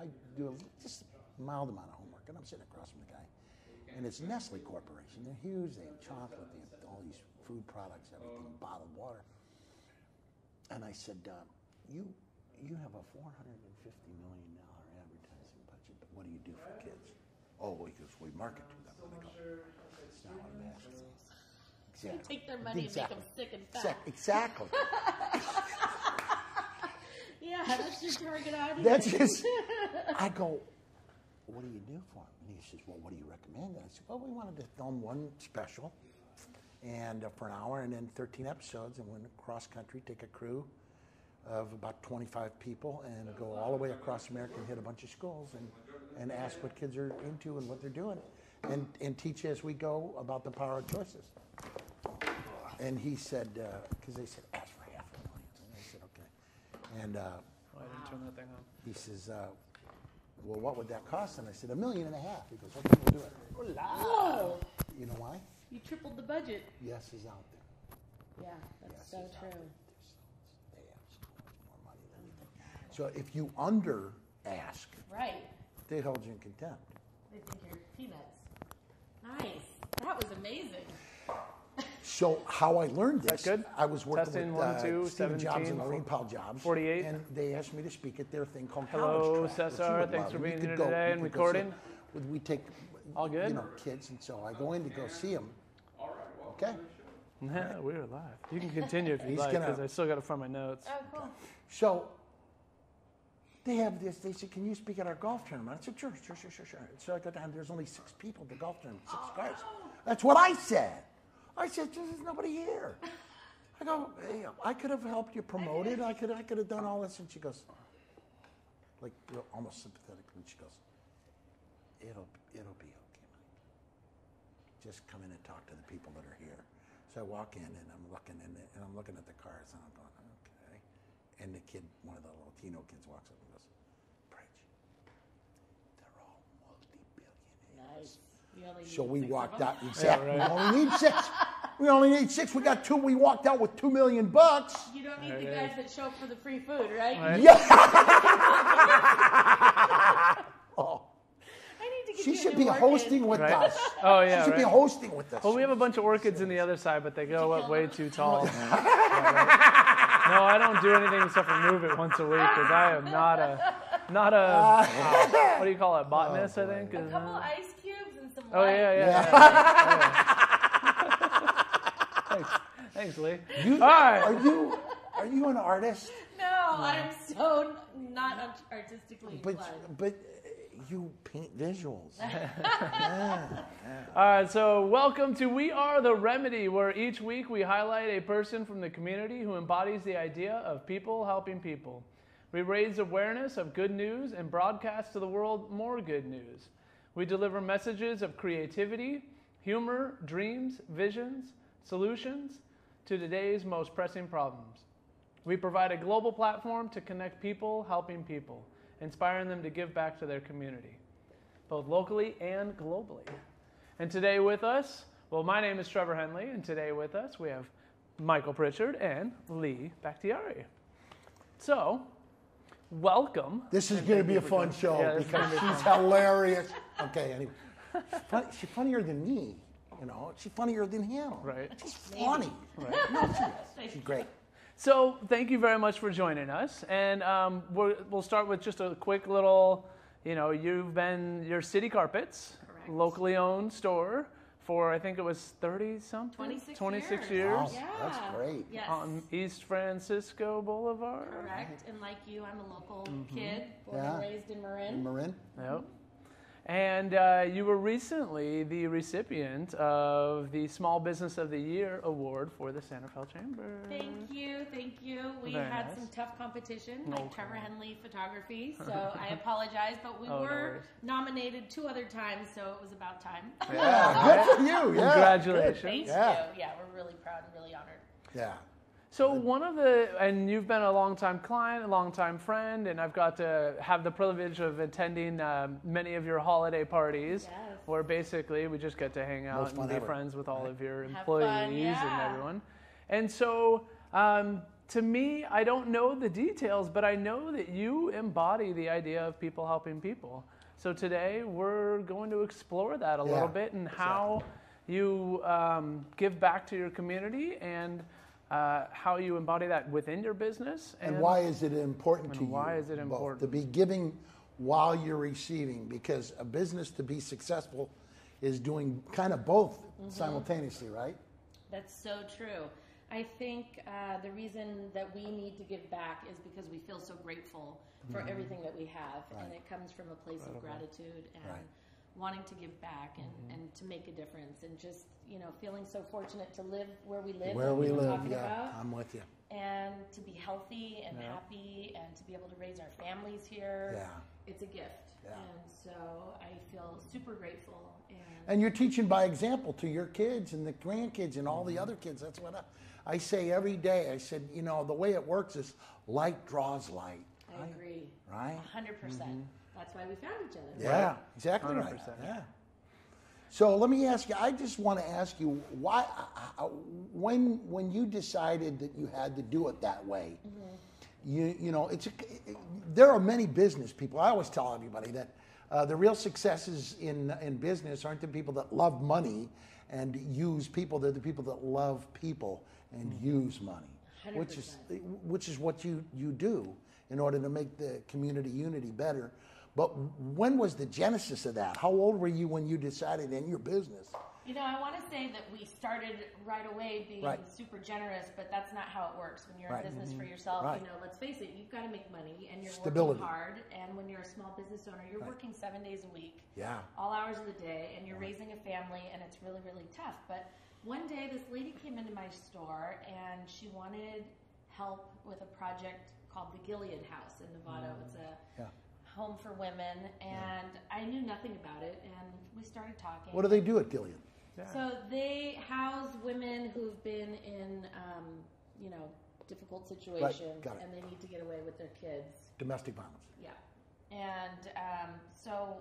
I do just a mild amount of homework, and I'm sitting across from the guy. And it's Nestle Corporation. They're huge. They have chocolate. They have all these food products, everything, bottled water. And I said, you have a $450 million advertising budget, but what do you do for kids? Oh, because we market to them. And I go, it's not what I'm asking. Exactly. You take their money and make them sick and fat. Exactly. Yeah, that's your target audience. That's just, I go, what do you do for them? And he says, well, what do you recommend? And I said, well, we wanted to film one special and for an hour and then 13 episodes and went across country, take a crew of about 25 people and go all the way across America and hit a bunch of schools and ask what kids are into and what they're doing and teach as we go about the power of choices. And he said, because they said, ask for $500,000. And I said, okay. And I didn't turn that thing on. he says, well, what would that cost? And I said, $1.5 million. He goes, okay, we'll do it. Whoa! You know why? You tripled the budget. Yes is out there. Yeah, that's so true. They have so much more money than anything. So if you under ask, Right. they hold you in contempt. They think you're peanuts. Nice. That was amazing. So how I learned this, good? I was working Testing, with 1, 2, Stephen 17, Jobs and Lorraine Powell Jobs. 48. And they asked me to speak at their thing called Hello, College Track, which you Cesar. would Thanks love. for You being could here go- today you and could go see recording. it. We take All good? kids, and so I go in to go see them. Okay. Yeah, we're live. You can continue if you He's like, gonna- because I still got to find my notes. Oh, cool. So they have this. They said, "Can you speak at our golf tournament?" I said, "Sure." So I got down. There's only 6 people at the golf tournament, 6 guys. That's what I said. I said, "There's nobody here." I go, hey, "I could have helped you promote it. I could have done all this." And she goes, like almost sympathetically, she goes, "It'll be okay, Mike. Just come in and talk to the people that are here." So I walk in and I'm looking and I'm looking at the cars and I'm going, okay. And the kid, one of the Latino kids, walks up and goes, "Bridge, they're all multi-billionaires." Nice. You only So need we 6 of walked them? out. Exactly. Yeah, right. We only need 6. We only need 6. We got 2. We walked out with $2 million. You don't need There the it guys that show up for the free food, right? Right. Yeah. Oh, I need to get she you a should new be orchid. hosting with Right. us. Oh, yeah, She should be right. hosting with us. Well, we have a bunch of orchids in the other side, but they go up kill way them? too tall. No, I don't do anything except for move it once a week, because I am not a what do you call it, botanist, I think? A couple ice cubes and some Oh, light. yeah. Thanks, Lee. You, All right. Are you an artist? No, I'm so not artistically inclined. But you paint visuals. All right, so welcome to We Are the Remedy, where each week we highlight a person from the community who embodies the idea of people helping people. We raise awareness of good news and broadcast to the world more good news. We deliver messages of creativity, humor, dreams, visions, solutions to today's most pressing problems. We provide a global platform to connect people helping people, inspiring them to give back to their community, both locally and globally. And today with us, well, my name is Trevor Henley, and today with us we have Michael Pritchard and Leigh Bakhtiari. So, welcome. This is going to be a fun show Yeah, this is because gonna be she's hilarious. Okay, anyway. She's funnier than me. You know, she's funnier than him. Right. She's funny. Right. No, she is. She's great. So, thank you very much for joining us. And we'll start with just a quick little, you've been your City Carpets, Correct. locally owned store for, I think it was 30-something? 26 years. Wow, Yeah. that's great. Yes. On East Francisco Boulevard. Correct. And like you, I'm a local kid, born Yeah. and raised in Marin. In Marin? Yep. And you were recently the recipient of the Small Business of the Year Award for the Santa Fe Chamber. Thank you. We Very had nice. some tough competition, No like Trevor Henley Photography, so I apologize, but we Oh, no were worries. nominated 2 other times, so it was about time. Yeah, good for you. Yeah. Congratulations. Thank Yeah. you. Yeah, we're really proud and really honored. Yeah. So and you've been a longtime client, a longtime friend, and I've got to have the privilege of attending many of your holiday parties, Yes. where basically we just get to hang out Most fun and be ever. friends with all of your Have employees fun, and yeah. everyone. And so to me, I don't know the details, but I know that you embody the idea of people helping people. So today we're going to explore that a little bit and how you give back to your community and how you embody that within your business. And why is it important to you? Why is it important? To be giving while you're receiving, because a business to be successful is doing kind of both simultaneously, right? That's so true. I think the reason that we need to give back is because we feel so grateful for everything that we have. Right. And it comes from a place of gratitude and wanting to give back and to make a difference. And just, feeling so fortunate to live where we live. Where we live, about, I'm with you. And to be healthy and happy and to be able to raise our families here. Yeah. It's a gift. Yeah. And so I feel super grateful. And you're teaching by example to your kids and the grandkids and all the other kids. That's what I say every day. I said, the way it works is light draws light. I agree. Right? 100%. That's why we found each other. Yeah, exactly 100%. right. Yeah. So let me ask you, I just want to ask you, why, when you decided that you had to do it that way, there are many business people. I always tell everybody that the real successes in business aren't the people that love money and use people. They're the people that love people and use money, 100%. which is what you do in order to make the community unity better. But when was the genesis of that? How old were you when you decided in your business? I want to say that we started right away being super generous, but that's not how it works. When you're in business for yourself, let's face it, you've got to make money and you're working hard. And when you're a small business owner, you're working 7 days a week, all hours of the day, and you're raising a family, and it's really, really tough. But one day, this lady came into my store, and she wanted help with a project called the Gilead House in Nevada. It's a home for women, and I knew nothing about it, and we started talking. What do they do at Gilead? So they house women who've been in, difficult situations, and they need to get away with their kids. Domestic violence. Yeah. And so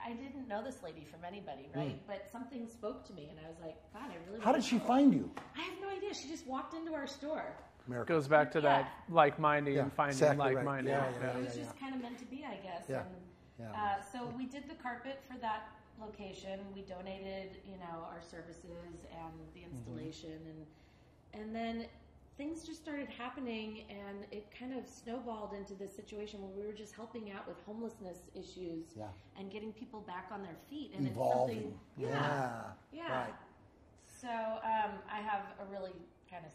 I didn't know this lady from anybody, right? But something spoke to me, and I was like, God, I really. How did she find you? I have no idea. She just walked into our store. Miracle. Goes back to that like-minded and finding like-minded. It was just kind of meant to be, I guess. Yeah. And, so we did the carpet for that location. We donated, our services and the installation, and then things just started happening, and it kind of snowballed into this situation where we were just helping out with homelessness issues and getting people back on their feet. And evolving. It's something, Right. So I have a really kind of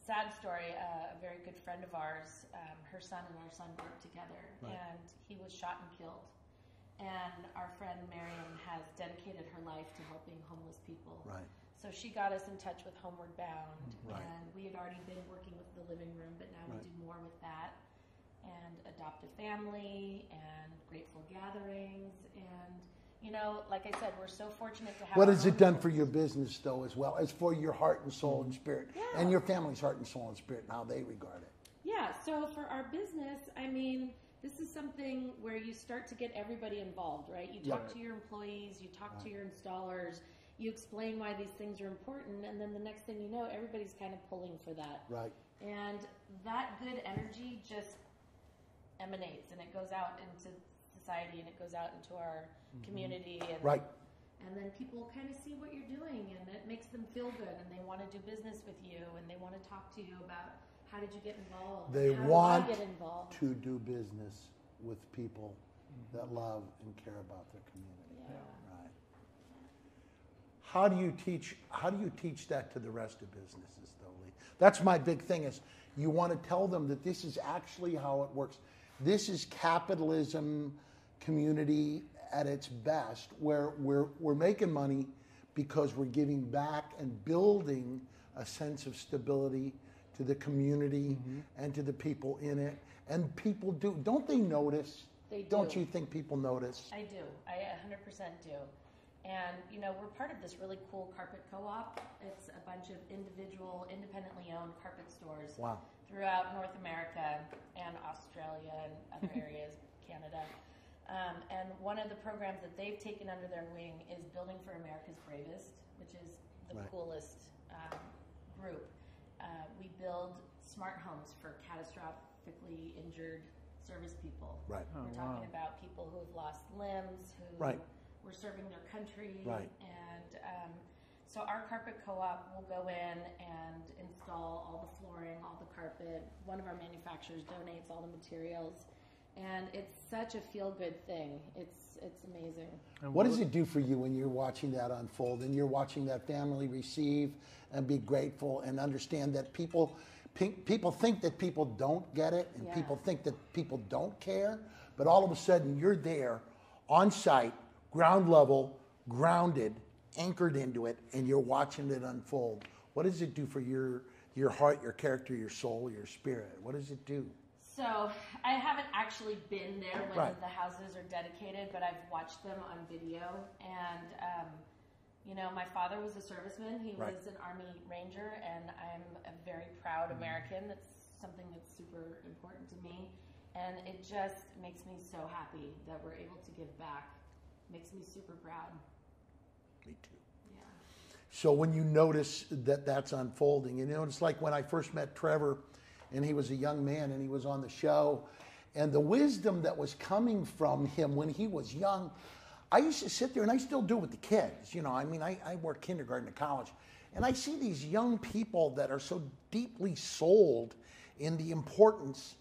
sad story. A very good friend of ours, her son and our son worked together, and he was shot and killed. And our friend Miriam has dedicated her life to helping homeless people. Right. So she got us in touch with Homeward Bound, and we had already been working with the Living Room, but now we do more with that, and Adopt a Family, and Grateful Gatherings, and like I said, we're so fortunate to have. What has it done for your business, though, as well as for your heart and soul and spirit, and your family's heart and soul and spirit, and how they regard it? Yeah. So for our business, this is something where you start to get everybody involved, right? You talk to your employees, you talk to your installers, you explain why these things are important, and then the next thing you know, everybody's kind of pulling for that. Right. And that good energy just emanates, and it goes out into society, and it goes out into our community. And, and then people kind of see what you're doing, and it makes them feel good, and they want to do business with you, and they want to talk to you about how did you get involved? They how want do I get involved? to do business with people that love and care about their community. Yeah. Right. How do you teach that to the rest of businesses, though, Leigh? That's my big thing is you want to tell them that this is actually how it works. This is capitalism community at its best, where we're making money because we're giving back and building a sense of stability to the community and to the people in it. And people don't they notice? They do. Don't you think people notice? I do. I 100% do. And, we're part of this really cool carpet co-op. It's a bunch of independently owned carpet stores throughout North America and Australia and other areas, Canada. And one of the programs that they've taken under their wing is Building for America's Bravest, which is the coolest group. We build smart homes for catastrophically injured service people. Right. Oh, We're talking about people who have lost limbs, who Right. were serving their country. Right. And so our carpet co-op will go in and install all the flooring, all the carpet. One of our manufacturers donates all the materials. And it's such a feel-good thing. It's amazing. What does it do for you when you're watching that unfold and you're watching that family receive and be grateful and understand that people think that people don't get it and Yeah. people think that people don't care, but all of a sudden you're there on site, ground level, grounded, anchored into it, and you're watching it unfold. What does it do for your heart, your character, your soul, your spirit? What does it do? So I haven't actually been there when Right. the houses are dedicated, but I've watched them on video. And, my father was a serviceman. He Right. was an Army Ranger, and I'm a very proud American. That's something that's super important to me. And it just makes me so happy that we're able to give back. Makes me super proud. Me too. Yeah. So when you notice that that's unfolding, it's like when I first met Trevor, and he was a young man, and he was on the show, and the wisdom that was coming from him when he was young, I used to sit there, and I still do with the kids. I work kindergarten to college, and I see these young people that are so deeply sold in the importance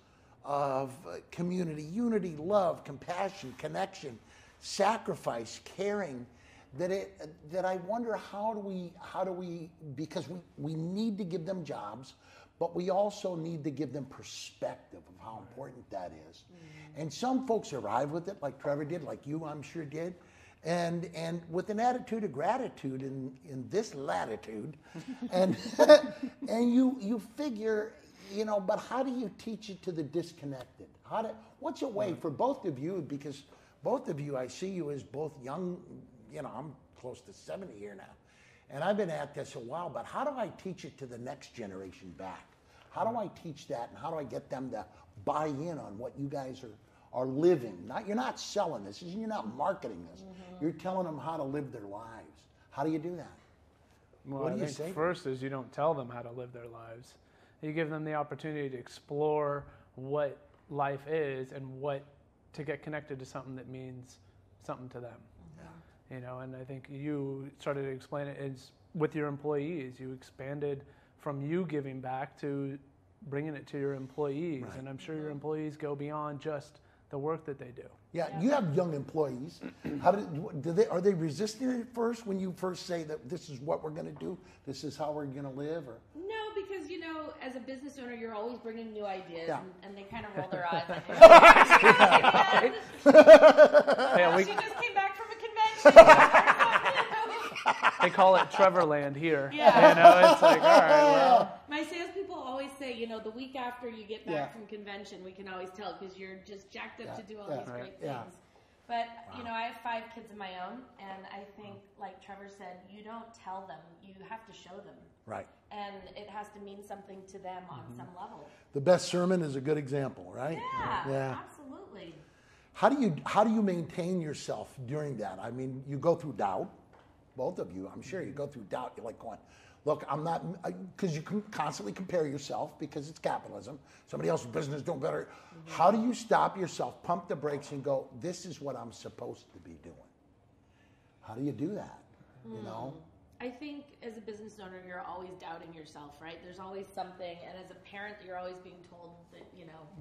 of community, unity, love, compassion, connection, sacrifice, caring, that I wonder how do we because we need to give them jobs, but we also need to give them perspective of how important that is. Mm-hmm. And some folks arrive with it, like Trevor did, like you, I'm sure, did, and with an attitude of gratitude in this latitude, and and you figure, but how do you teach it to the disconnected? What's a way for both of you, because both of you, I see you as both young, I'm close to 70 here now. And I've been at this a while, but how do I teach it to the next generation back? How do I teach that, and how do I get them to buy in on what you guys are living? You're not selling this, you're not marketing this. Mm-hmm. You're telling them how to live their lives. How do you do that? Well, what do I you think say? First is you don't tell them how to live their lives. You give them the opportunity to explore what life is and to get connected to something that means something to them. And I think you started to explain it is with your employees. You expanded from you giving back to bringing it to your employees. Right. And I'm sure your employees go beyond just the work that they do. Yeah, you have young employees. Are they resisting it at first when you first say that this is what we're going to do, this is how we're going to live? Or? No, because as a business owner, you're always bringing new ideas, and they kind of roll their eyes. She just came back from a convention. They call it Trevorland here. Yeah. It's like, all right, well. My salespeople always say, the week after you get back from convention, we can always tell because you're just jacked up to do all these great things. Yeah. But, I have 5 kids of my own, and I think, like Trevor said, you don't tell them. You have to show them. Right. And it has to mean something to them on some level. The best sermon is a good example, right? Yeah. Absolutely. How do you maintain yourself during that? I mean, you go through doubt, both of you. I'm sure you go through doubt. You're like going, look, I'm not, because you can constantly compare yourself because it's capitalism. Somebody else's business doing better. Mm-hmm. How do you stop yourself, pump the brakes, and go, this is what I'm supposed to be doing? How do you do that? I think as a business owner, you're always doubting yourself, right? There's always something, and as a parent, you're always being told that,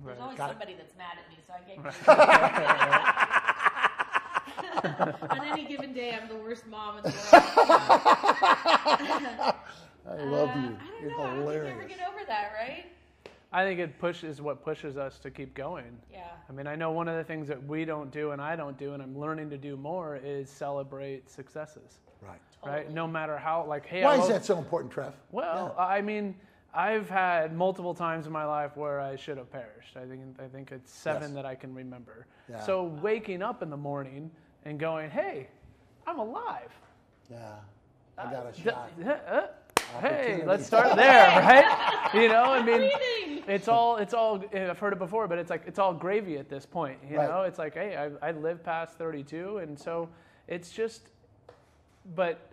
there's always somebody that's mad at me, so I get on any given day, I'm the worst mom in the world. I love you. I don't know. I don't think you ever get over that, right? I think it what pushes us to keep going. Yeah. I mean, I know one of the things that we don't do and I don't do, and I'm learning to do more, is celebrate successes. Right. Right? No matter how, hey. Why is that so important, Trev? Well, I mean, I've had multiple times in my life where I should have perished. I think it's 7 that I can remember. Yeah. So waking up in the morning and going, hey, I'm alive. Yeah. I got a shot. Hey, let's start there, right? I mean, it's all. I've heard it before, but it's all gravy at this point. You know, it's like, hey, I lived past 32, and so it's just. But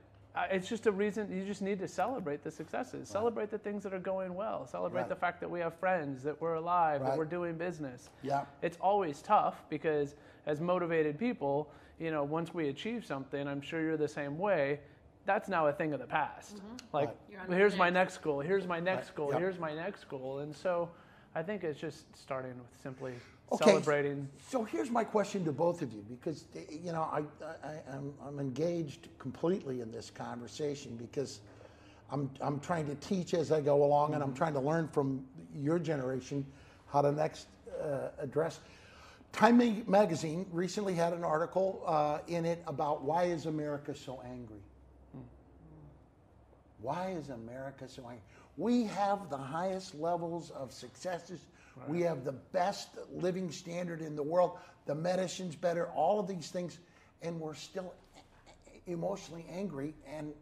it's just a reason. You just need to celebrate the successes, celebrate the things that are going well, celebrate the fact that we have friends, that we're alive, that we're doing business. Yeah. It's always tough because as motivated people, you know, once we achieve something, I'm sure you're the same way. That's now a thing of the past. Like, here's my next goal, here's my next goal, here's my next goal. And so I think it's just starting with simply celebrating. So here's my question to both of you, because, you know, I'm engaged completely in this conversation because I'm trying to teach as I go along, and I'm trying to learn from your generation how to next address. Time magazine recently had an article in it about why is America so angry? Why is America so angry? We have the highest levels of successes. Right. We have the best living standard in the world. The medicine's better, all of these things, and we're still emotionally angry. And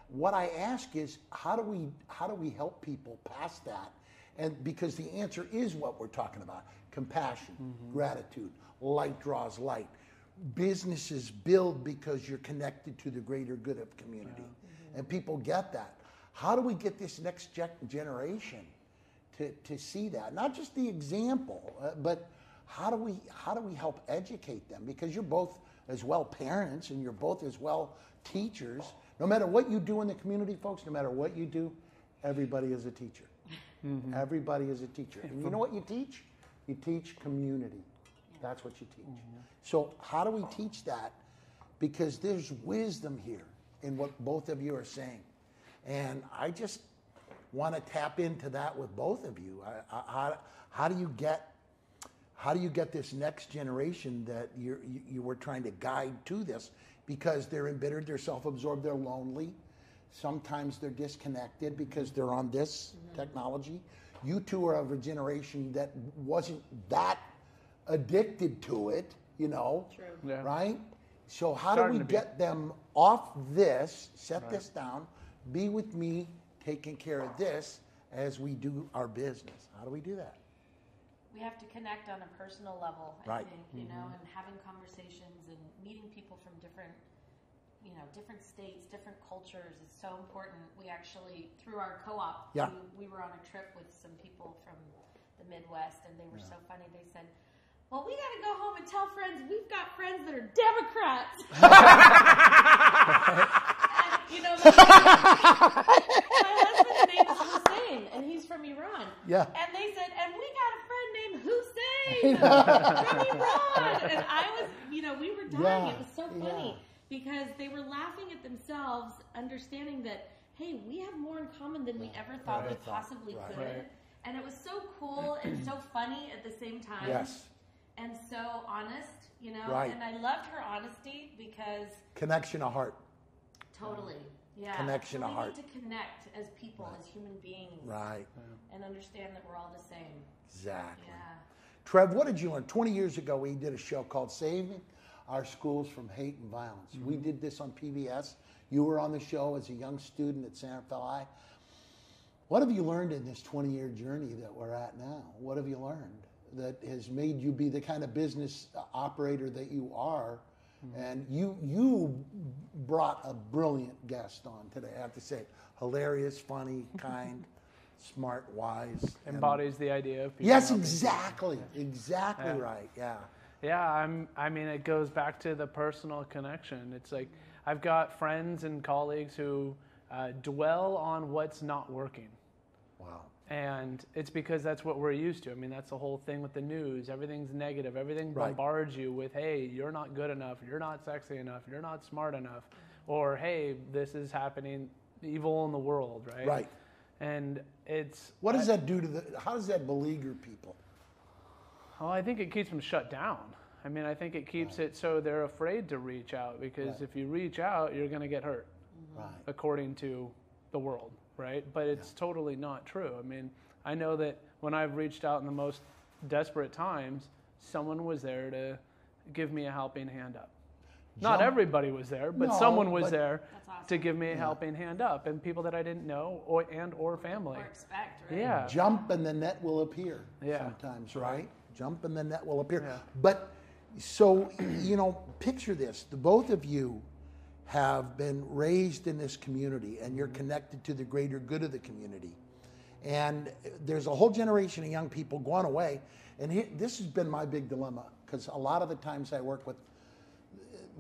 what I ask is, how do we help people past that? And because the answer is what we're talking about: compassion, gratitude, light draws light. Businesses build because you're connected to the greater good of community. And people get that. How do we get this next generation to see that? Not just the example, but how do we help educate them? Because you're both as well parents, and you're both as well teachers. No matter what you do in the community, folks, no matter what you do, everybody is a teacher. Everybody is a teacher. And you know what you teach? You teach community. That's what you teach. So how do we teach that? Because there's wisdom here in what both of you are saying. And I just want to tap into that with both of you. How do you get this next generation that you were trying to guide to this? Because they're embittered, they're self-absorbed, they're lonely. Sometimes they're disconnected because they're on this technology. You two are of a generation that wasn't that addicted to it, you know, right? So how do we get them off this, set this down, be with me, taking care of this as we do our business? How do we do that? We have to connect on a personal level, I think, you know, and having conversations and meeting people from different states, different cultures is so important. We actually, through our co-op, we were on a trip with some people from the Midwest, and they were so funny. They said, well, we got to go home and tell friends we've got friends that are Democrats. And, you know, my husband's name is Hussein, and he's from Iran. Yeah. And they said, and we got a friend named Hussein from Iran. And I was, you know, we were dying. It was so funny because they were laughing at themselves, understanding that, hey, we have more in common than we ever thought we possibly could. Right. And it was so cool and so funny at the same time. Yes. And so honest, you know, and I loved her honesty because... Connection of heart. Totally, Connection of heart. We need to connect as people, as human beings. Right. And understand that we're all the same. Exactly. Yeah. Trev, what did you learn? 20 years ago, we did a show called Saving Our Schools from Hate and Violence. We did this on PBS. You were on the show as a young student at Santa Fe High. What have you learned in this 20-year journey that we're at now? What have you learned that has made you be the kind of business operator that you are? And you brought a brilliant guest on today, I have to say. Hilarious, funny, kind, smart, wise. Embodies the idea of people. Yes, exactly. Exactly right, Yeah, I mean, it goes back to the personal connection. It's like I've got friends and colleagues who dwell on what's not working. Wow. And it's because that's what we're used to. I mean, that's the whole thing with the news. Everything's negative. Everything bombards you with, hey, you're not good enough. You're not sexy enough. You're not smart enough. Or, hey, this is happening, evil in the world, right? Right. And it's... What does that do to how does that beleaguer people? Well, I think it keeps them shut down. I mean, I think it keeps it so they're afraid to reach out because if you reach out, you're going to get hurt, according to the world. Right? But it's totally not true. I mean, I know that when I've reached out in the most desperate times, someone was there to give me a helping hand up. Not everybody was there, but someone was there to give me a helping hand up, and people that I didn't know or family. Or expect, right? Yeah. Jump and the net will appear sometimes, right? Jump and the net will appear. Yeah. But so, you know, picture this. The both of you have been raised in this community, and you're connected to the greater good of the community. And there's a whole generation of young people going away. And this has been my big dilemma, because a lot of the times I work with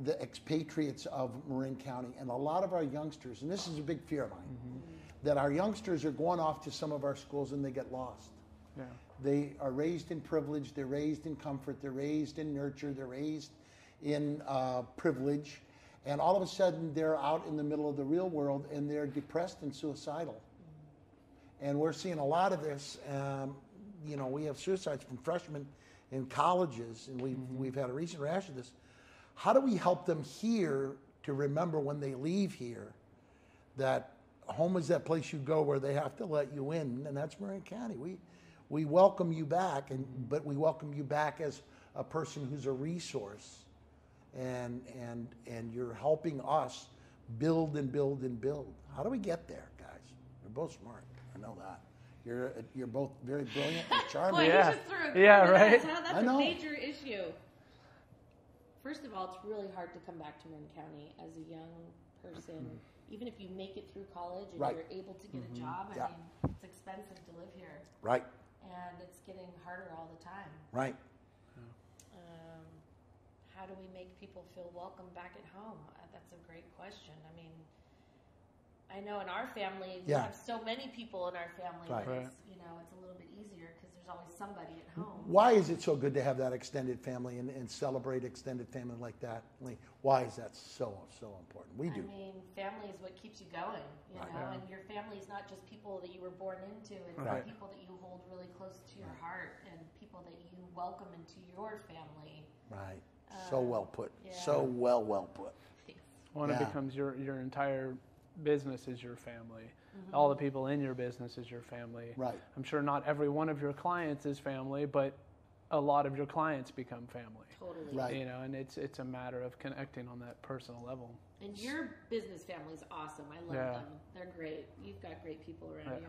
the expatriates of Marin County, and a lot of our youngsters, and this is a big fear of mine, that our youngsters are going off to some of our schools and they get lost. Yeah. They are raised in privilege, they're raised in comfort, they're raised in nurture, they're raised in privilege, and all of a sudden they're out in the middle of the real world and they're depressed and suicidal. And we're seeing a lot of this. You know, we have suicides from freshmen in colleges, and we've had a recent rash of this. How do we help them here to remember when they leave here that home is that place you go where they have to let you in, and that's Marin County. We welcome you back, but we welcome you back as a person who's a resource, and you're helping us build and build and build. How do we get there, guys? You're both smart. I know that. You're both very brilliant and charming. Boy, Yeah. you just threw a Yeah, curve right? at us, huh? That's a major issue. First of all, it's really hard to come back to Marin County as a young person, even if you make it through college and you're able to get a job. I mean, it's expensive to live here. Right. And it's getting harder all the time. Right. How do we make people feel welcome back at home? That's a great question. I mean, I know in our family, we have so many people in our family that it's, you know, it's a little bit easier because there's always somebody at home. Why is it so good to have that extended family and celebrate extended family like that? Why is that so important? We do. I mean, family is what keeps you going, you know, and your family is not just people that you were born into. It's people that you hold really close to your heart and people that you welcome into your family. Right. So well put. So well put. When it becomes your entire business is your family. All the people in your business is your family. Right. I'm sure not every one of your clients is family, but a lot of your clients become family. Totally. Right. You know, and it's a matter of connecting on that personal level. And your business family is awesome. I love them. They're great. You've got great people around you.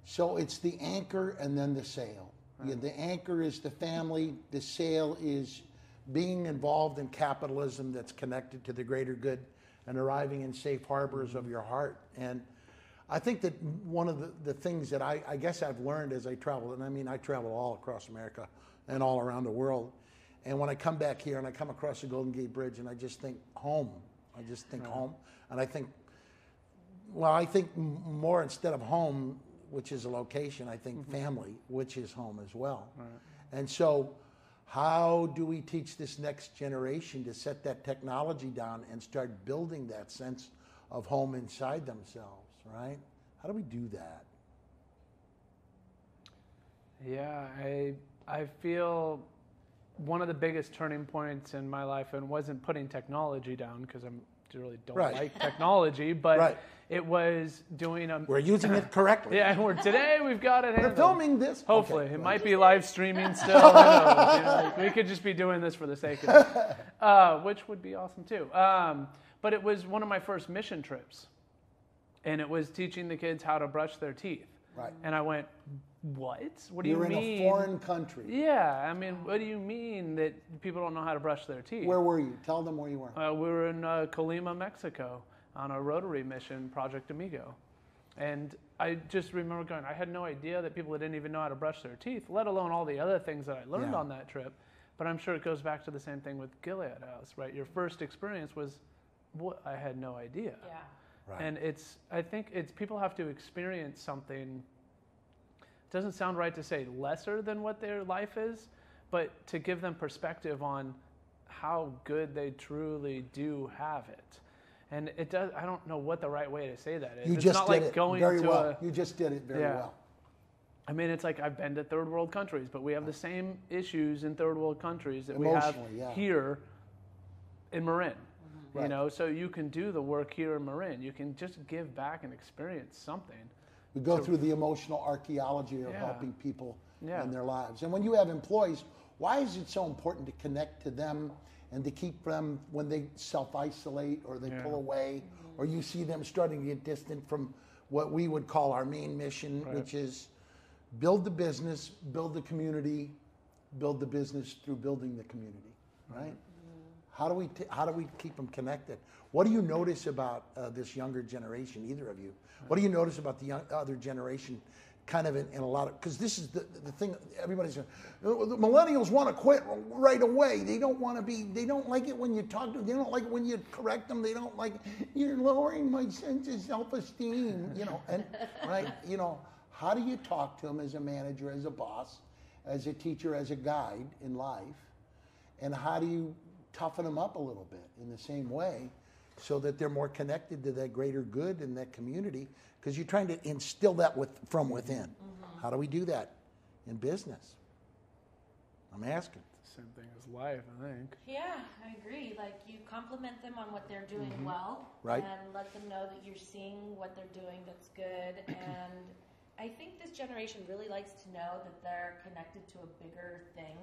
So it's the anchor and then the sail. Yeah, the anchor is the family. The sail is being involved in capitalism that's connected to the greater good and arriving in safe harbors of your heart. And I think that one of the things that I guess I've learned as I travel, and I mean I travel all across America and all around the world, and when I come back here and I come across the Golden Gate Bridge and I just think home, home, and I think more instead of home, which is a location, I think family, which is home as well. And so how do we teach this next generation to set that technology down and start building that sense of home inside themselves, right? How do we do that? Yeah, I feel one of the biggest turning points in my life, and wasn't putting technology down because I really don't like technology, but it was doing We're using it correctly. Yeah, today we've got it handled. We're filming this. Hopefully. It might be live streaming still. Who knows? You know, we could just be doing this for the sake of it, which would be awesome too. But it was one of my first mission trips, and it was teaching the kids how to brush their teeth. Right. And I went, what? What do you mean? You're in a foreign country. Yeah, I mean, what do you mean that people don't know how to brush their teeth? Where were you? Tell them where you were. We were in Colima, Mexico, on a Rotary mission, Project Amigo. And I just remember going, I had no idea that people didn't even know how to brush their teeth, let alone all the other things that I learned on that trip. But I'm sure it goes back to the same thing with Gilead House, right? Your first experience was, what? I had no idea. Yeah. Right. And I think people have to experience something. It doesn't sound right to say lesser than what their life is, but to give them perspective on how good they truly do have it. And it does. I don't know what the right way to say that is. You it's just not did like it going very to well. You just did it very well. I mean, it's like I've been to third world countries, but we have the same issues in third world countries that we have here in Marin. You know, so you can do the work here in Marin. You can just give back and experience something. We go through the emotional archaeology of helping people in their lives. And when you have employees, why is it so important to connect to them and to keep them when they self-isolate or they pull away or you see them starting to get distant from what we would call our main mission, which is build the business, build the community, build the business through building the community, right? How do we keep them connected? What do you notice about this younger generation, either of you? What do you notice about the other generation kind of in a lot of, because this is the thing, everybody's saying, the millennials want to quit right away. They don't want to be, they don't like it when you talk to them. They don't like it when you correct them. They don't like, you're lowering my sense of self-esteem, and right, how do you talk to them as a manager, as a boss, as a teacher, as a guide in life? And how do you toughen them up a little bit in the same way so that they're more connected to that greater good in that community? Because you're trying to instill that from within. Mm-hmm. How do we do that in business? I'm asking. Same thing as life, I think. Yeah, I agree. Like, you compliment them on what they're doing well, right, and let them know that you're seeing what they're doing that's good. And I think this generation really likes to know that they're connected to a bigger thing.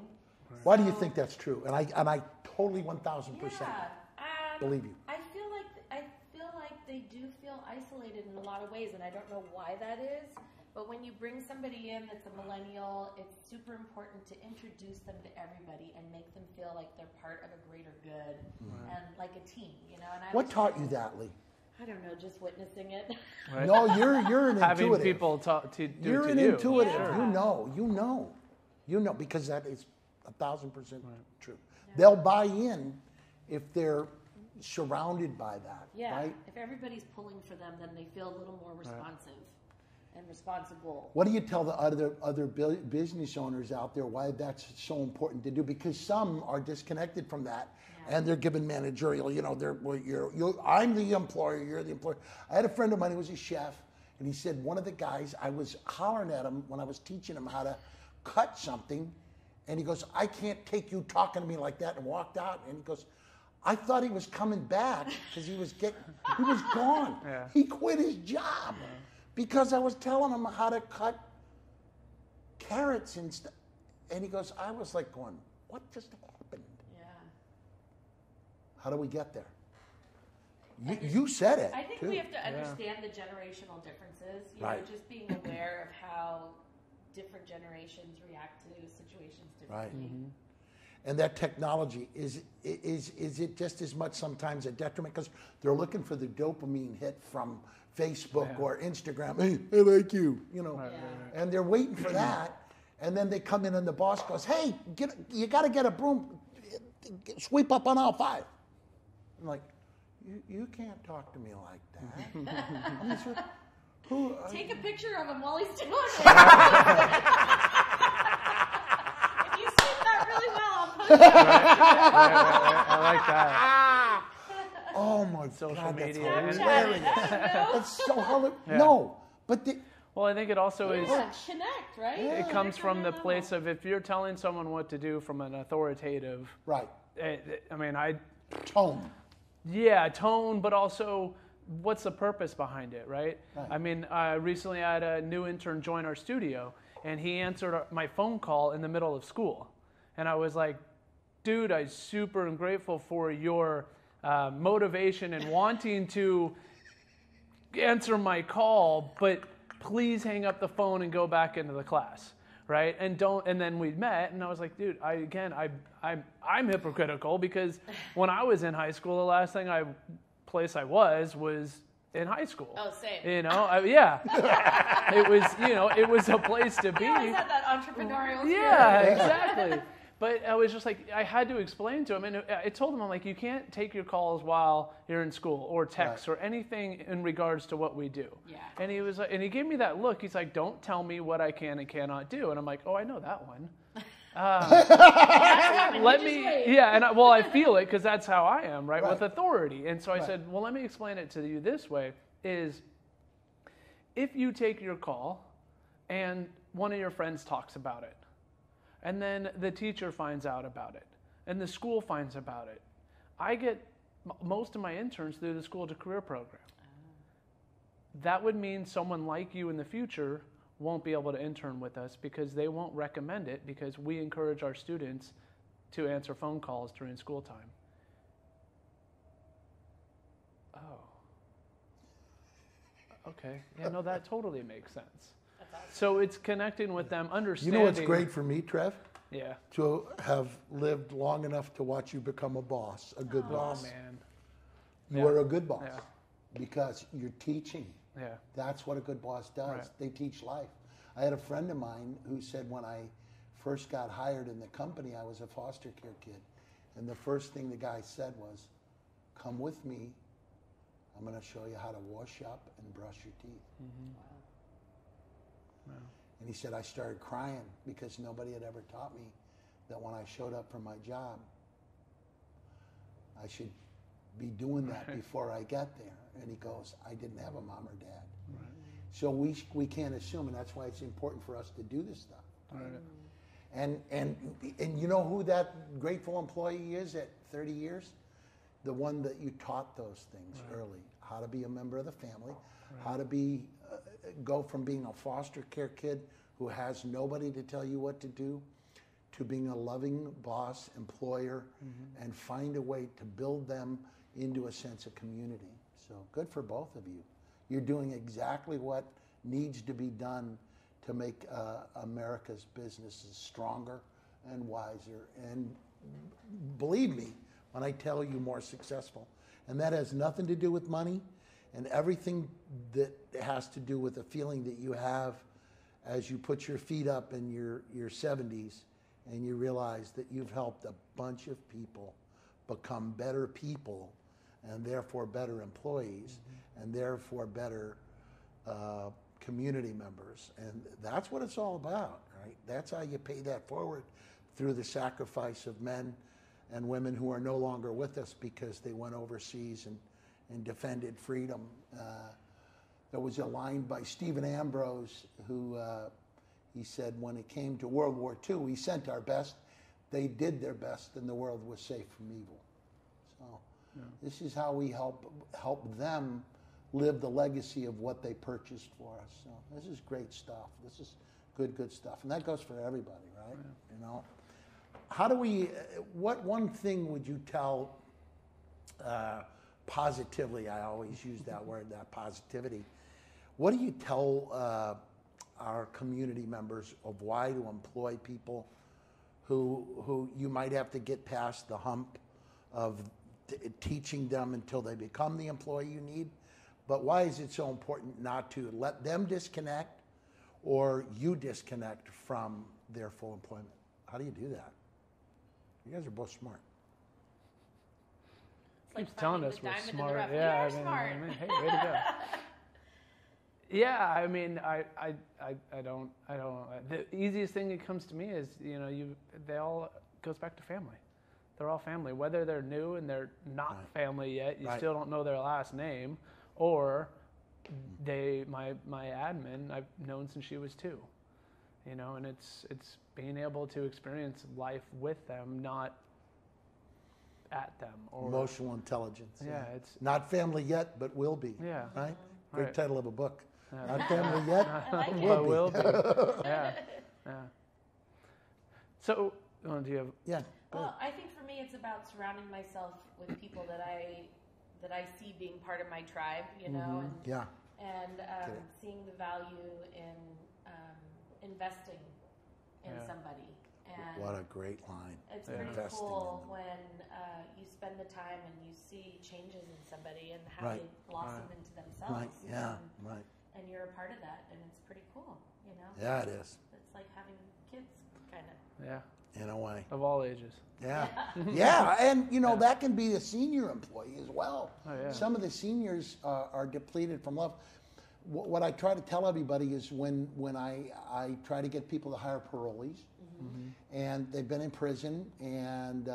Right. Why do you think that's true? And I totally 1,000% believe you. I feel like they do feel isolated in a lot of ways, and I don't know why that is. But when you bring somebody in that's a millennial, it's super important to introduce them to everybody and make them feel like they're part of a greater good and like a team, And what taught you that, Leigh? I don't know, just witnessing it. Right. No, you're an intuitive. Having people talk to do you're to an you. intuitive. Yeah. You know, because that is 1,000% true. Yeah. They'll buy in if they're surrounded by that. Yeah. Right? If everybody's pulling for them, then they feel a little more responsive and responsible. What do you tell the other business owners out there why that's so important to do? Because some are disconnected from that, and they're given managerial. I'm the employer, you're the employer. I had a friend of mine who was a chef, and he said one of the guys, I was hollering at him when I was teaching him how to cut something, and he goes, "I can't take you talking to me like that," and walked out. And he goes, I thought he was coming back because he was gone. Yeah. He quit his job because I was telling him how to cut carrots and stuff. And he goes, I was like going, what just happened? Yeah. How do we get there? You said it. I think we have to understand the generational differences. Just being aware of how different generations react to situations differently. Right. Mm-hmm. And that technology, is it just as much sometimes a detriment? Because they're looking for the dopamine hit from Facebook or Instagram. Hey, I like you, And they're waiting for that. And then they come in and the boss goes, hey, you got to get a broom, sweep up on aisle 5. I'm like, you can't talk to me like that. Take a picture of him while he's doing it. Really well. I like that. Oh my social God, media. That's hilarious. That's so hilarious. Yeah. No, but well, I think it also is connect, right? It comes from the place of if you're telling someone what to do from an authoritative, right? Tone. Yeah, tone, but also what's the purpose behind it, right? I mean, recently I had a new intern join our studio, and he answered my phone call in the middle of school. And I was like, dude, I'm super grateful for your motivation and wanting to answer my call, but please hang up the phone and go back into the class, right? And then we met, and I was like, dude, I'm hypocritical because when I was in high school, the last place I was in high school. Oh, same. It was a place to be. You always had that entrepreneurial spirit. Yeah, exactly. But I was just like, I had to explain to him, and I told him, I'm like, you can't take your calls while you're in school or text or anything in regards to what we do. Yeah. And he was like, and he gave me that look. He's like, don't tell me what I can and cannot do. And I'm like, oh, I know that one. Let me, I feel it because that's how I am, right? With authority. And so I said, well, let me explain it to you this way: is if you take your call and one of your friends talks about it, and then the teacher finds out about it, and the school finds about it. I get most of my interns through the School to Career program. That would mean someone like you in the future won't be able to intern with us because they won't recommend it because we encourage our students to answer phone calls during school time. Oh. Okay. Yeah, no, that totally makes sense. So it's connecting with them, understanding. You know what's great for me, Trev? Yeah. to have lived long enough to watch you become a boss, a good boss. Oh, man. You are a good boss Yeah. because you're teaching. Yeah. That's what a good boss does. Right. They teach life. I had a friend of mine who said when I first got hired in the company, I was a foster care kid. And the first thing the guy said was, come with me. I'm going to show you how to wash up and brush your teeth. Mm-hmm. Wow. And he said, I started crying because nobody had ever taught me that when I showed up for my job, I should be doing that before I get there. And he goes, I didn't have a mom or dad. Right. So we can't assume, and that's why it's important for us to do this stuff. Right. And you know who that grateful employee is at 30 years? The one that you taught those things early. How to be a member of the family, how to be go from being a foster care kid who has nobody to tell you what to do to being a loving boss, employer, and find a way to build them into a sense of community. So good for both of you. You're doing exactly what needs to be done to make America's businesses stronger and wiser. And believe me when I tell you more successful. And that has nothing to do with money and everything that has to do with the feeling that you have as you put your feet up in your 70s and you realize that you've helped a bunch of people become better people and therefore better employees and therefore better community members. And that's what it's all about, right? That's how you pay that forward through the sacrifice of men and women who are no longer with us because they went overseas and defended freedom. There was a line by Stephen Ambrose who he said when it came to World War II, we sent our best, they did their best, and the world was safe from evil. So this is how we help them live the legacy of what they purchased for us. So this is great stuff. This is good stuff. And that goes for everybody, right? You know? How do we, what one thing would you tell positively, I always use that word, that positivity. What do you tell our community members of why to employ people who you might have to get past the hump of teaching them until they become the employee you need? But why is it so important not to let them disconnect or you disconnect from their full employment? How do you do that? You guys are both smart. It's Keeps telling us we're smart. Yeah, I mean, hey, way to go. Yeah, I mean, I don't. The easiest thing that comes to me is, you know, they all goes back to family. They're all family, whether they're new and they're not family yet. You still don't know their last name, or my admin I've known since she was 2. You know, and it's being able to experience life with them, not at them. Or emotional intelligence. Yeah, it's not family yet, but will be. Yeah, right. Great title of a book. Yeah. Not family yet, like but will be. Yeah. So, do you have? Yeah. Well, I think for me, it's about surrounding myself with people that I see being part of my tribe. You know, and seeing the value in investing in somebody. And what a great line. It's pretty cool when you spend the time and you see changes in somebody and how they blossom into themselves. Right. And you're a part of that, and it's pretty cool, you know? Yeah, it is. It's like having kids, kind of. Yeah. In a way. Of all ages. Yeah. Yeah, and you know, that can be a senior employee as well. Oh, yeah. Some of the seniors are depleted from love. What I try to tell everybody is when I try to get people to hire parolees, and they've been in prison, and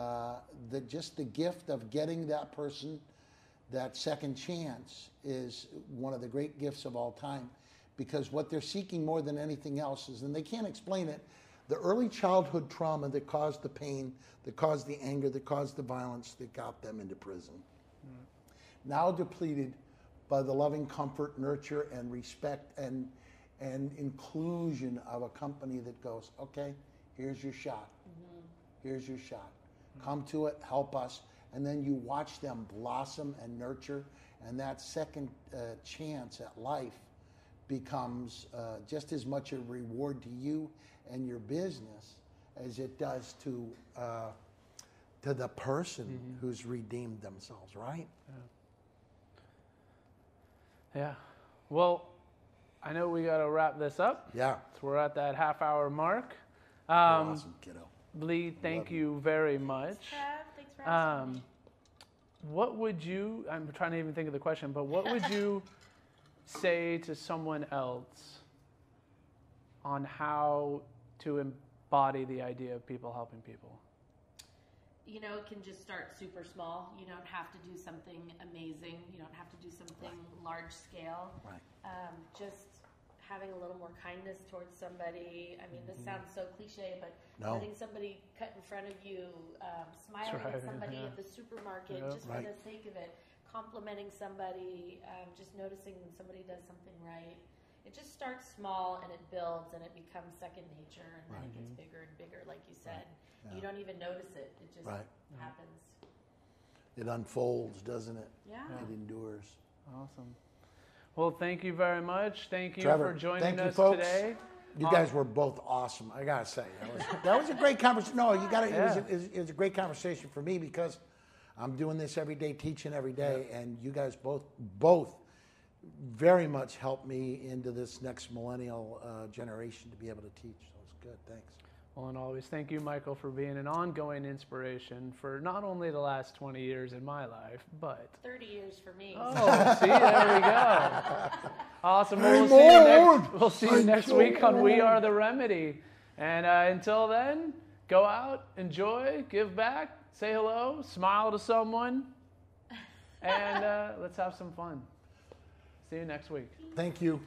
just the gift of getting that person that second chance is one of the great gifts of all time, because what they're seeking more than anything else is, and they can't explain it, the early childhood trauma that caused the pain, that caused the anger, that caused the violence, that got them into prison. Now depleted by the loving comfort, nurture, and respect and inclusion of a company that goes, okay, here's your shot. Here's your shot. Come to it, help us. And then you watch them blossom and nurture, and that second chance at life becomes just as much a reward to you and your business as it does to the person who's redeemed themselves, right? Yeah. Well, I know we got to wrap this up. Yeah. So we're at that half-hour mark. Awesome, kiddo. Leigh, thank you very much. Thanks for asking me. What would you, I'm trying to even think of the question, but what would you say to someone else on how to embody the idea of people helping people? You know, it can just start super small. You don't have to do something amazing. You don't have to do something large scale. Right. Just having a little more kindness towards somebody. I mean, this sounds so cliche, but No. letting somebody cut in front of you, smiling at somebody at the supermarket just for the sake of it, complimenting somebody, just noticing when somebody does something right. It just starts small and it builds and it becomes second nature, and then it gets bigger and bigger, like you said. Yeah. You don't even notice it. It just happens. It unfolds, doesn't it? Yeah. It endures. Awesome. Well, thank you very much. Thank you Trevor, for joining thank you, us folks. today. You guys were both awesome. I gotta say, that was a great conversation. No, you got it was a great conversation for me because I'm doing this every day, teaching every day, and you guys both very much helped me into this next millennial generation to be able to teach. So it's good. Thanks. Well, and always thank you, Michael, for being an ongoing inspiration for not only the last 20 years in my life, but 30 years for me. oh, see, there we go. Awesome. Well, we'll see you next week on We Are the Remedy. And until then, go out, enjoy, give back, say hello, smile to someone, and let's have some fun. See you next week. Thank you.